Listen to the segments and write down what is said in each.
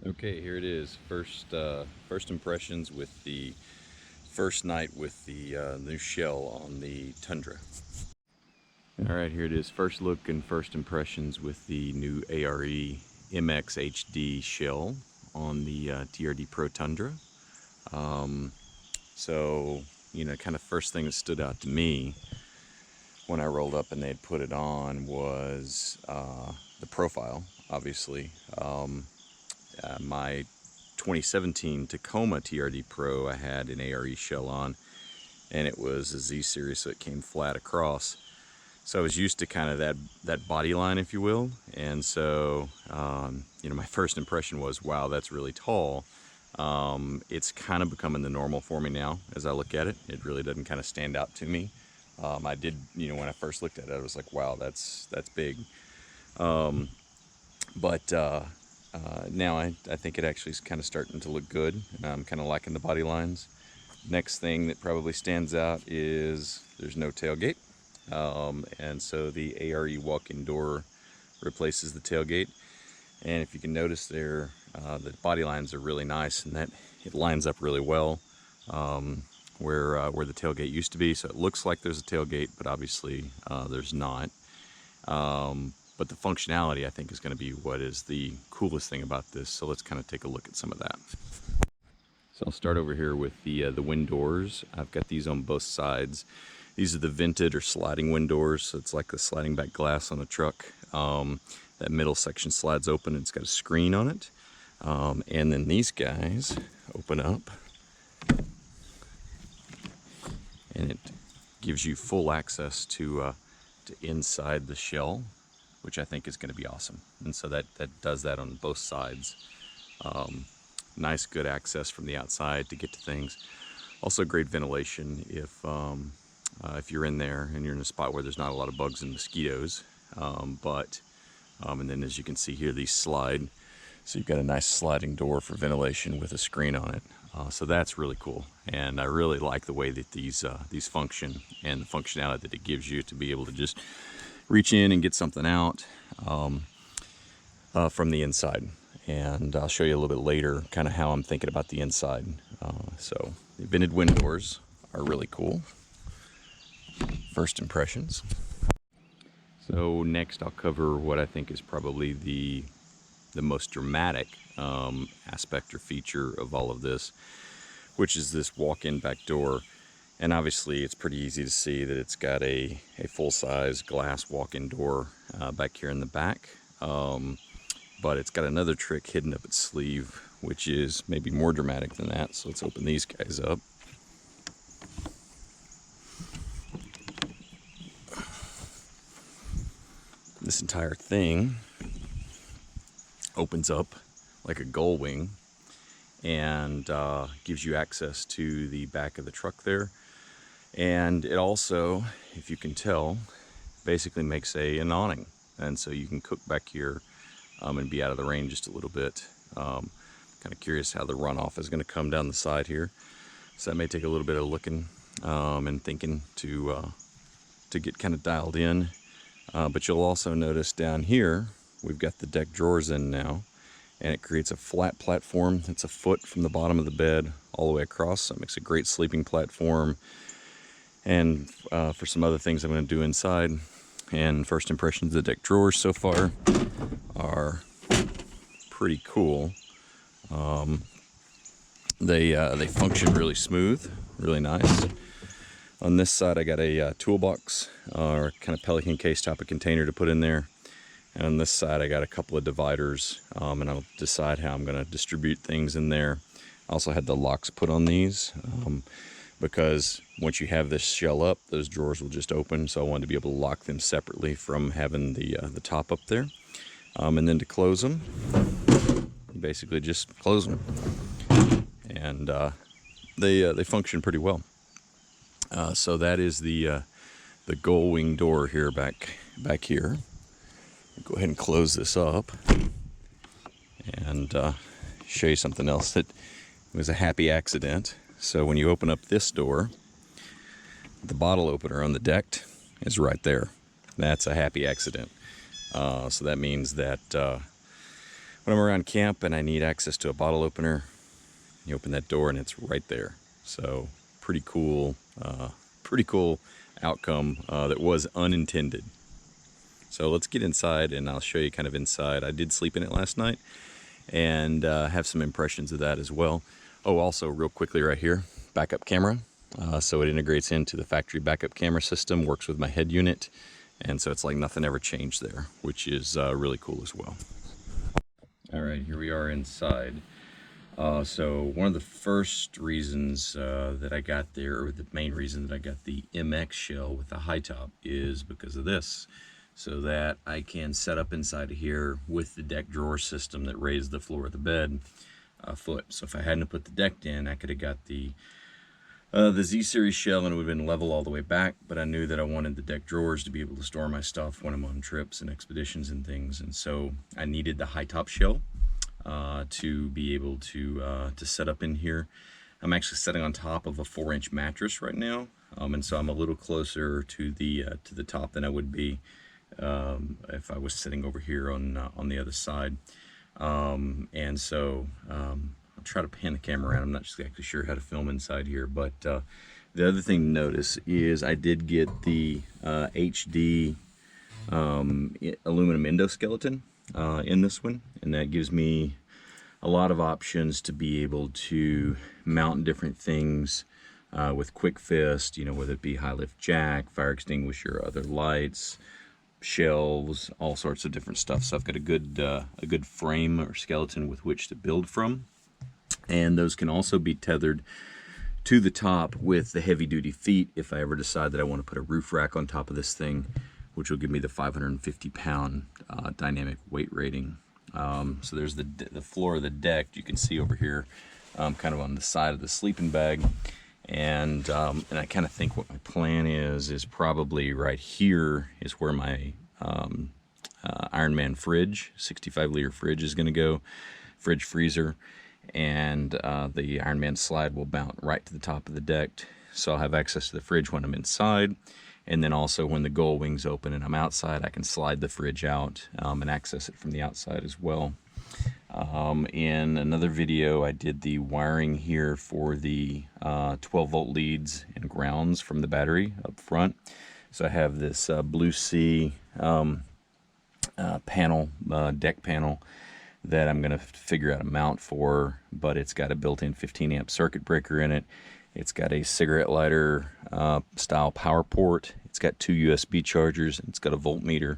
Okay, here it is. First impressions with the first night with the new shell on the Tundra. All right, here it is. First look and first impressions with the new ARE MX HD shell on the TRD Pro Tundra. So, kind of first thing that stood out to me when I rolled up and they had put it on was the profile, obviously. My 2017 Tacoma TRD Pro, I had an ARE shell on, and it was a Z series, so it came flat across. So I was used to kind of that body line, if you will, and so my first impression was, wow, that's really tall. It's kind of becoming the normal for me now as I look at it. It really doesn't kind of stand out to me. I did, when I first looked at it, I was like, wow, that's big. But now I think it actually is kind of starting to look good. I'm kind of liking the body lines. Next thing that probably stands out is there's no tailgate. And so the ARE walk-in door replaces the tailgate. And if you can notice there, the body lines are really nice, and that it lines up really well where the tailgate used to be. So it looks like there's a tailgate, but obviously there's not. But the functionality, I think, is going to be what is the coolest thing about this. So let's kind of take a look at some of that. So I'll start over here with the wind doors. I've got these on both sides. These are the vented or sliding wind doors. So it's like the sliding back glass on a truck. That middle section slides open and it's got a screen on it. And then these guys open up and it gives you full access to inside the shell, which I think is going to be awesome. And so that does that on both sides. Nice, good access from the outside to get to things. Also great ventilation if you're in there and you're in a spot where there's not a lot of bugs and mosquitoes. And then as you can see here, these slide. So you've got a nice sliding door for ventilation with a screen on it. So that's really cool. And I really like the way that these function and the functionality that it gives you to be able to just reach in and get something out from the inside. And I'll show you a little bit later kind of how I'm thinking about the inside. So the vented wind doors are really cool. First impressions. So next I'll cover what I think is probably the most dramatic aspect or feature of all of this, which is this walk-in back door. And obviously it's pretty easy to see that it's got a full-size glass walk-in door back here in the back. But it's got another trick hidden up its sleeve, which is maybe more dramatic than that. So let's open these guys up. This entire thing opens up like a gull wing and gives you access to the back of the truck there. And it also, if you can tell, basically makes an awning. And so you can cook back here and be out of the rain just a little bit. Kind of curious how the runoff is going to come down the side here. So that may take a little bit of looking and thinking to get kind of dialed in. But you'll also notice down here, we've got the deck drawers in now, and it creates a flat platform that's a foot from the bottom of the bed all the way across. So it makes a great sleeping platform. And for some other things I'm going to do inside. And first impressions of the deck drawers so far are pretty cool. They function really smooth, really nice. On this side I got a toolbox or kind of pelican case type of container to put in there. And on this side I got a couple of dividers and I'll decide how I'm going to distribute things in there. I also had the locks put on these because once you have this shell up, those drawers will just open. So I wanted to be able to lock them separately from having the top up there. And then to close them, you basically just close them. And they function pretty well. So that is the gull wing door here back here. I'll go ahead and close this up and show you something else that was a happy accident. So when you open up this door, the bottle opener on the deck is right there. That's a happy accident. So that means that when I'm around camp and I need access to a bottle opener, you open that door and it's right there. So pretty cool outcome that was unintended. So let's get inside and I'll show you kind of inside. I did sleep in it last night and have some impressions of that as well. Oh, also real quickly right here, backup camera. So it integrates into the factory backup camera system, works with my head unit. And so it's like nothing ever changed there, which is really cool as well. All right, here we are inside. So one of the first reasons that I got there, or the main reason that I got the MX shell with the high top, is because of this. So that I can set up inside of here with the deck drawer system that raised the floor of the bed a foot. So if I hadn't put the deck in, I could have got the Z-series shell and it would have been level all the way back, but I knew that I wanted the deck drawers to be able to store my stuff when I'm on trips and expeditions and things, and so I needed the high top shell to be able to set up in here. I'm actually sitting on top of a 4-inch mattress right now, and so I'm a little closer to the top than I would be if I was sitting over here on the other side. And so I'll try to pan the camera around. I'm not exactly sure how to film inside here, but the other thing to notice is I did get the HD aluminum endoskeleton in this one, and that gives me a lot of options to be able to mount different things with quick fist, you know, whether it be high lift jack, fire extinguisher, other lights, shelves, all sorts of different stuff. So I've got a good frame or skeleton with which to build from, and those can also be tethered to the top with the heavy duty feet if I ever decide that I want to put a roof rack on top of this thing, which will give me the 550-pound dynamic weight rating. So there's the floor of the deck. You can see over here, kind of on the side of the sleeping bag, and I kind of think what my plan is probably right here is where my Iron Man fridge, 65-liter fridge, is going to go, fridge freezer, and the Iron Man slide will mount right to the top of the deck, so I'll have access to the fridge when I'm inside. And then also when the gull wings open and I'm outside, I can slide the fridge out and access it from the outside as well. In another video, I did the wiring here for the 12-volt leads and grounds from the battery up front. So I have this Blue Sea panel, deck panel, that I'm going to figure out a mount for, but it's got a built-in 15-amp circuit breaker in it. It's got a cigarette lighter style power port. It's got 2 USB chargers. It's got a voltmeter,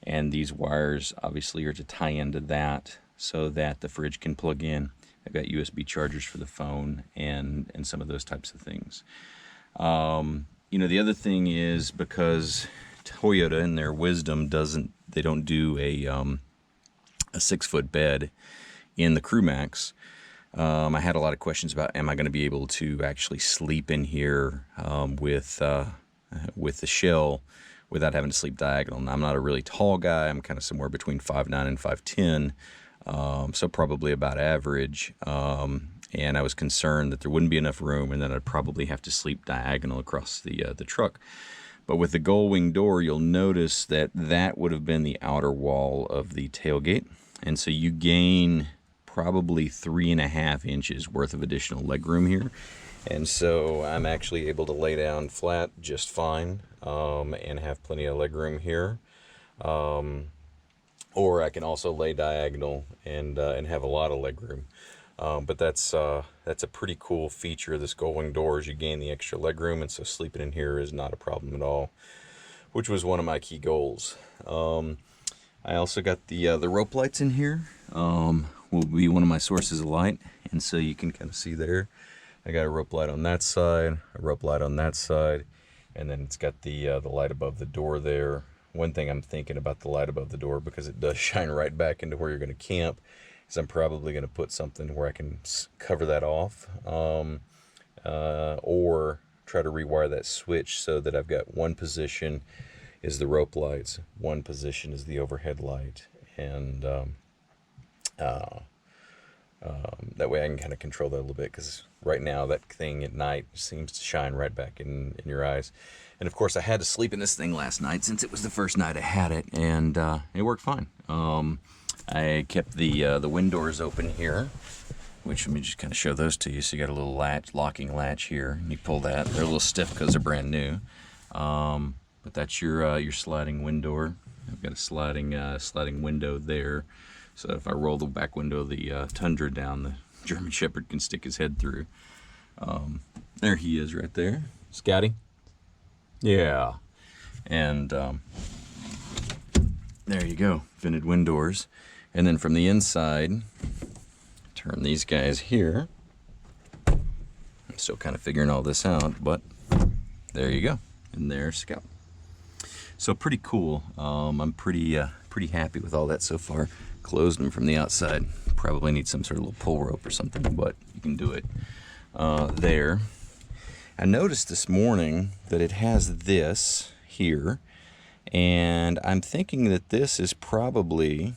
and these wires obviously are to tie into that so that the fridge can plug in. I've got USB chargers for the phone and some of those types of things. You know, the other thing is, because Toyota in their wisdom they don't do a 6-foot bed in the CrewMax. I had a lot of questions about, am I going to be able to actually sleep in here with the shell without having to sleep diagonal? And I'm not a really tall guy. I'm kind of somewhere between 5'9" and 5'10", so probably about average. And I was concerned that there wouldn't be enough room and that I'd probably have to sleep diagonal across the truck. But with the gull wing door, you'll notice that that would have been the outer wall of the tailgate. And so you gain probably 3.5 inches worth of additional legroom here, and so I'm actually able to lay down flat just fine and have plenty of legroom here, or I can also lay diagonal and have a lot of legroom. But that's a pretty cool feature of this gull wing door, is you gain the extra legroom, and so sleeping in here is not a problem at all, which was one of my key goals. I also got the rope lights in here. Will be one of my sources of light, and so you can kind of see there, I got a rope light on that side, a rope light on that side, and then it's got the light above the door there. One thing I'm thinking about the light above the door, because it does shine right back into where you're going to camp, is I'm probably going to put something where I can cover that off, or try to rewire that switch so that I've got one position is the rope lights, one position is the overhead light, and that way I can kind of control that a little bit, because right now that thing at night seems to shine right back in your eyes. And of course I had to sleep in this thing last night since it was the first night I had it, and it worked fine. I kept the wind doors open here, which let me just kind of show those to you. So you got a little latch, locking latch here, and you pull that. They're a little stiff because they're brand new, but that's your sliding wind door. I've got a sliding window there, so if I roll the back window of the Tundra down, the German Shepherd can stick his head through. There he is right there, Scotty. Yeah, and there you go, vented wind doors. And then from the inside, turn these guys here. I'm still kind of figuring all this out, but there you go, and there's Scout. So pretty cool. I'm pretty happy with all that so far. Closed them from the outside. Probably need some sort of little pull rope or something, but you can do it there. I noticed this morning that it has this here, and I'm thinking that this is probably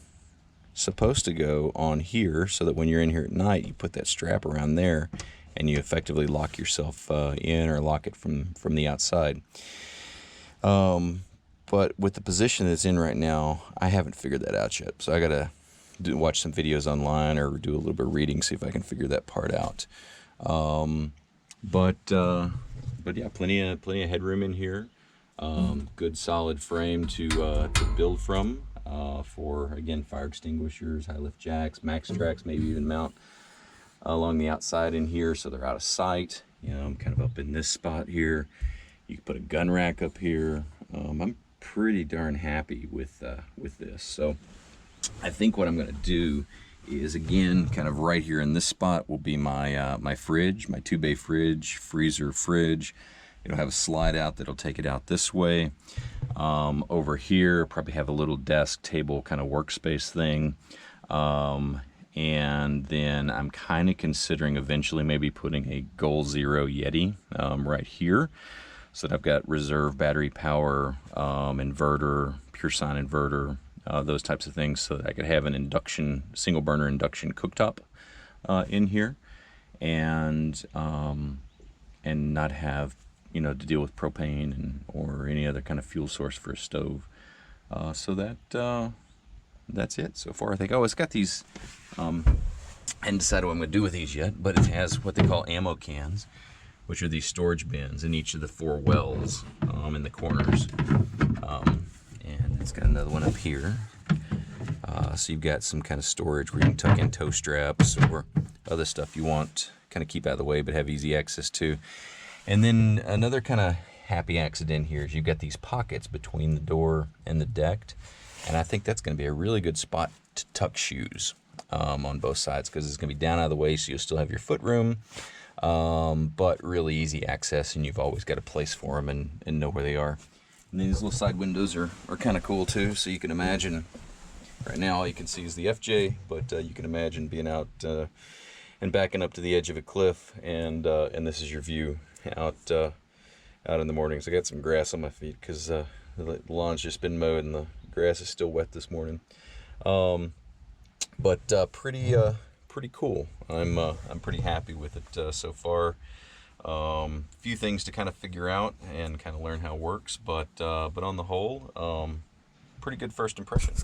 supposed to go on here so that when you're in here at night, you put that strap around there and you effectively lock yourself in, or lock it from the outside. But with the position that it's in right now, I haven't figured that out yet. So I gotta watch some videos online or do a little bit of reading, see if I can figure that part out. But yeah, plenty of headroom in here. Good solid frame to build from, for again, fire extinguishers, high lift jacks, max tracks, maybe even mount along the outside in here so they're out of sight. You know, I'm kind of up in this spot here. You can put a gun rack up here. I'm pretty darn happy with this. So I think what I'm going to do is, again, kind of right here in this spot will be my my fridge, my 2-bay fridge, freezer, fridge. It'll have a slide out that'll take it out this way. Over here, probably have a little desk, table, kind of workspace thing. And then I'm kind of considering eventually maybe putting a Goal Zero Yeti right here, so that I've got reserve battery power, inverter, pure sine inverter, those types of things, so that I could have an induction, single burner induction cooktop in here, and not have, you know, to deal with propane or any other kind of fuel source for a stove. So that's it so far, I think. Oh, it's got these, I hadn't decided what I'm going to do with these yet, but it has what they call ammo cans, which are these storage bins in each of the 4 wells in the corners. And it's got another one up here. So you've got some kind of storage where you can tuck in tow straps or other stuff you want, kind of keep out of the way but have easy access to. And then another kind of happy accident here is you've got these pockets between the door and the deck. And I think that's going to be a really good spot to tuck shoes on both sides, because it's going to be down out of the way, so you'll still have your foot room, but really easy access, and you've always got a place for them and know where they are. And these little side windows are kind of cool too, so you can imagine, right now all you can see is the FJ, but you can imagine being out and backing up to the edge of a cliff, and this is your view out in the mornings. I got some grass on my feet because the lawn's just been mowed and the grass is still wet this morning. But pretty cool. I'm pretty happy with it so far. Few things to kind of figure out and kind of learn how it works, but on the whole, pretty good first impression.